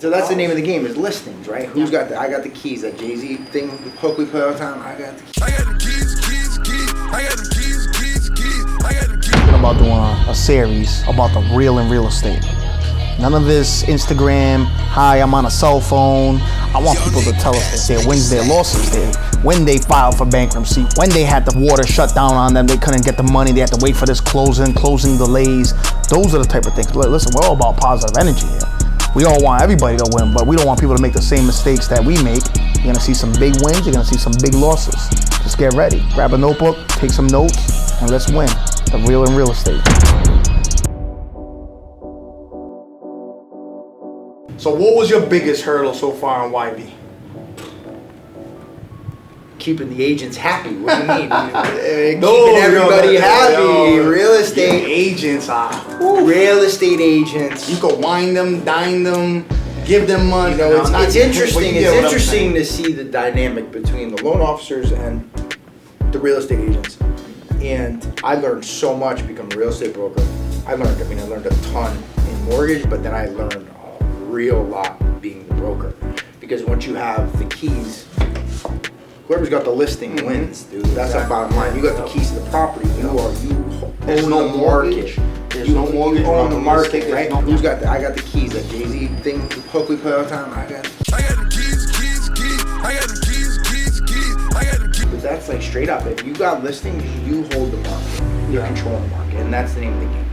So that's the name of the game, is listings, right? Who's got the, I got the keys, that Jay-Z thing, the hook we play all the time, I got the keys. I got the keys, I got the keys, I got the keys. Thinking about doing a series about the real and real estate. None of this Instagram, hi, I'm on a cell phone. I want people to tell us their wins, their losses, when they filed for bankruptcy, when they had the water shut down on them, they couldn't get the money, they had to wait for this closing delays. Those are the type of things. Listen, we're all about positive energy here. We all want everybody to win, but we don't want people to make the same mistakes that we make. You're gonna see some big wins, you're gonna see some big losses. Just get ready. Grab a notebook, take some notes, and let's win. The real and real estate. So what was your biggest hurdle so far on YB? Keeping the agents happy. What do you mean? Keeping everybody happy. Real estate agents are. Real estate agents. You could wine them, dine them, give them money. You know, it's interesting. It's interesting to see the dynamic between the loan officers and the real estate agents. And I learned so much becoming a real estate broker. I learned a ton in mortgage, but then I learned a real lot being the broker. Because once you have the keys, whoever's got the listing wins, dude. That's the bottom line. You got the keys to the property. You own the market. There's no mortgage on the market, right? No Who's got the? I got the keys. That Jay-Z thing, the hook we play all the time. I got the keys. I got the keys. I got the keys. But that's like straight up. If you got listings, you hold the market. You're controlling the market, and that's the name of the game.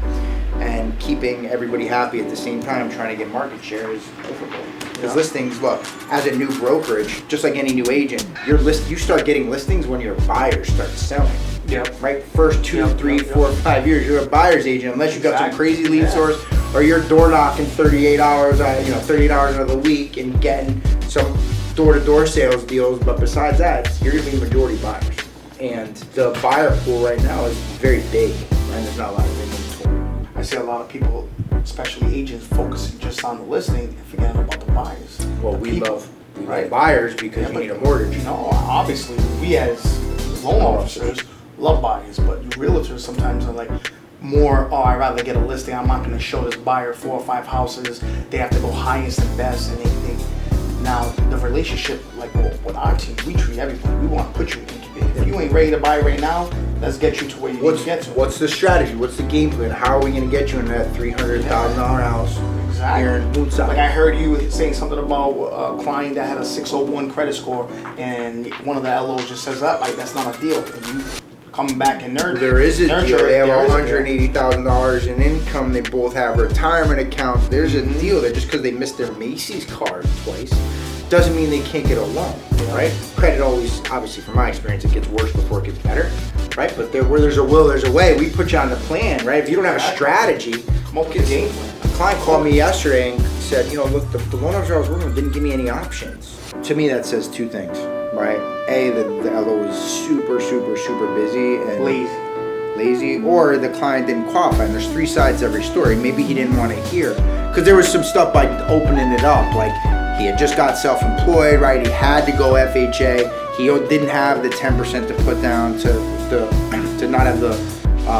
And keeping everybody happy at the same time, trying to get market share is difficult. Because listings, look, as a new brokerage, just like any new agent, you start getting listings when your buyers start selling. Yeah. Right? First 2, 3, 4, 5 years, you're a buyer's agent, unless you got some crazy lead source, or you're door knocking 38 hours, 38 hours out of the week and getting some door-to-door sales deals. But besides that, you're gonna be majority buyers. And the buyer pool right now is very big, and there's not a lot of inventory. I see a lot of people, especially agents, focusing just on the listing and forgetting about the buyers. Well, we love buyers because you need a mortgage. You know, obviously, we as loan officers love buyers, but you realtors sometimes are like more, I'd rather get a listing. I'm not going to show this buyer 4 or 5 houses. They have to go highest and best, and now the relationship, like with our team, we treat everybody. We want to put you in. If you ain't ready to buy right now, let's get you to where you need to get to. What's the strategy? What's the game plan? How are we going to get you in that $300,000 house here in Woodside? Like I heard you saying something about a client that had a 601 credit score, and one of the LOs just says that like that's not a deal. And you come back and nurture. There is a deal. They have $180,000 in income. They both have retirement accounts. There's a deal that just because they missed their Macy's card twice doesn't mean they can't get a loan, right? Credit always, obviously from my experience, it gets worse before it gets better, right? But where there's a will, there's a way. We put you on the plan, right? If you don't have a strategy, game plan. A client called me yesterday and said, look, the loan officer I was working with didn't give me any options. To me, that says 2 things, right? A, the LO is super, super, super busy and lazy, or the client didn't qualify. And there's 3 sides to every story. Maybe he didn't want to hear, because there was some stuff by opening it up, like he had just got self-employed, right? He had to go FHA. He didn't have the 10% to put down to not have the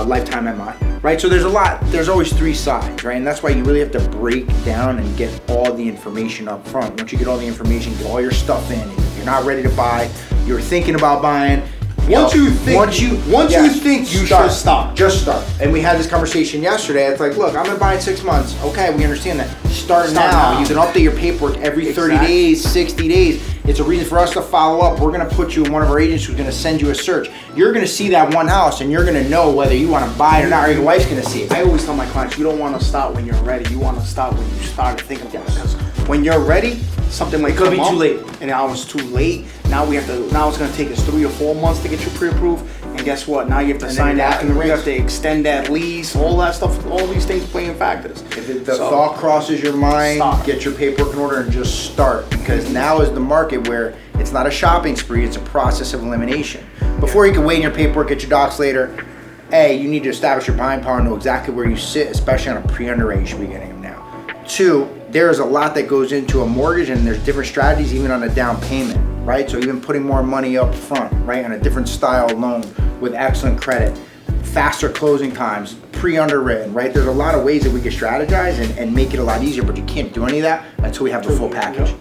lifetime MI, right? So there's always 3 sides, right? And that's why you really have to break down and get all the information up front. Once you get all the information, get all your stuff in. If you're not ready to buy, you're thinking about buying, Once you think you should start. Just start. And we had this conversation yesterday. It's like, look, I'm going to buy in 6 months. Okay, we understand that. Start now. You can update your paperwork every 30 days, 60 days. It's a reason for us to follow up. We're going to put you in one of our agents who's going to send you a search. You're going to see that one house, and you're going to know whether you want to buy it or not, or your wife's going to see it. I always tell my clients, you don't want to start when you're ready. You want to start when you start to think about it. Because when you're ready, something might could be too late. And now it's too late. Now it's going to take us 3 or 4 months to get you pre-approved. And guess what? Now you have to sign that, and you have to extend that lease, all that stuff. All these things playing factors. If the thought crosses your mind, get your paperwork in order and just start. Because now is the market where it's not a shopping spree, it's a process of elimination. Before you can wait in your paperwork, get your docs later, A, you need to establish your buying power and know exactly where you sit, especially on a pre-underwrite you should be getting them now. 2, there's a lot that goes into a mortgage, and there's different strategies even on a down payment, right? So even putting more money up front, right, on a different style loan with excellent credit, faster closing times, pre-underwritten, right? There's a lot of ways that we can strategize and make it a lot easier, but you can't do any of that until we have the full package.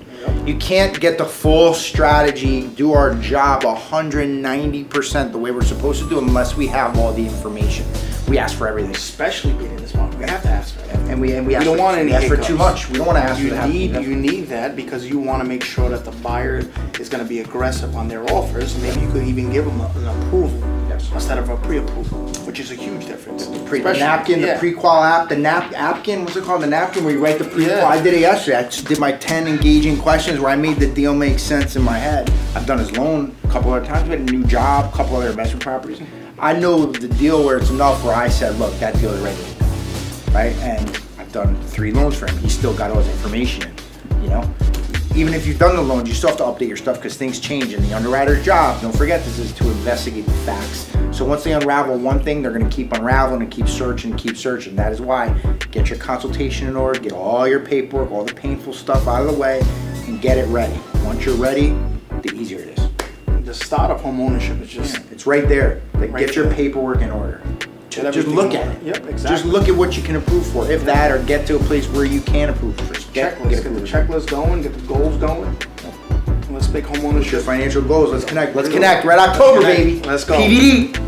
You can't get the full strategy, do our job 190% the way we're supposed to do unless we have all the information. We ask for everything. Especially being in this market, we have to ask for that. And we ask don't want any ask for hiccups. too much. We don't want to ask for that. You need that because you want to make sure that the buyer is going to be aggressive on their offers. Maybe you could even give them an approval instead of a pre-approval, which is a huge difference. The napkin, the pre-qual app, the napkin, what's it called? The napkin where you write the pre-qual. I did it yesterday. I just did my 10 engaging questions where I made the deal make sense in my head. I've done his loan a couple other times. We had a new job, a couple other investment properties. I know the deal where it's enough where I said, look, that deal is ready to go, right? And I've done 3 loans for him. He's still got all his information in, you know? Even if you've done the loans, you still have to update your stuff because things change. And the underwriter's job, don't forget, this is to investigate the facts. So once they unravel one thing, they're going to keep unraveling and keep searching and keep searching. That is why get your consultation in order, get all your paperwork, all the painful stuff out of the way, and get it ready. Once you're ready, the easier it is. The start of home ownership is just... It's right there. Like, get your paperwork in order. Just look at it. Yep, exactly. Just look at what you can approve for. If that, or get to a place where you can approve for. Get the checklist going, get the goals going. Let's make home ownership. Your financial goals. Let's connect. Let's connect. Red October, baby. Let's go. PVD.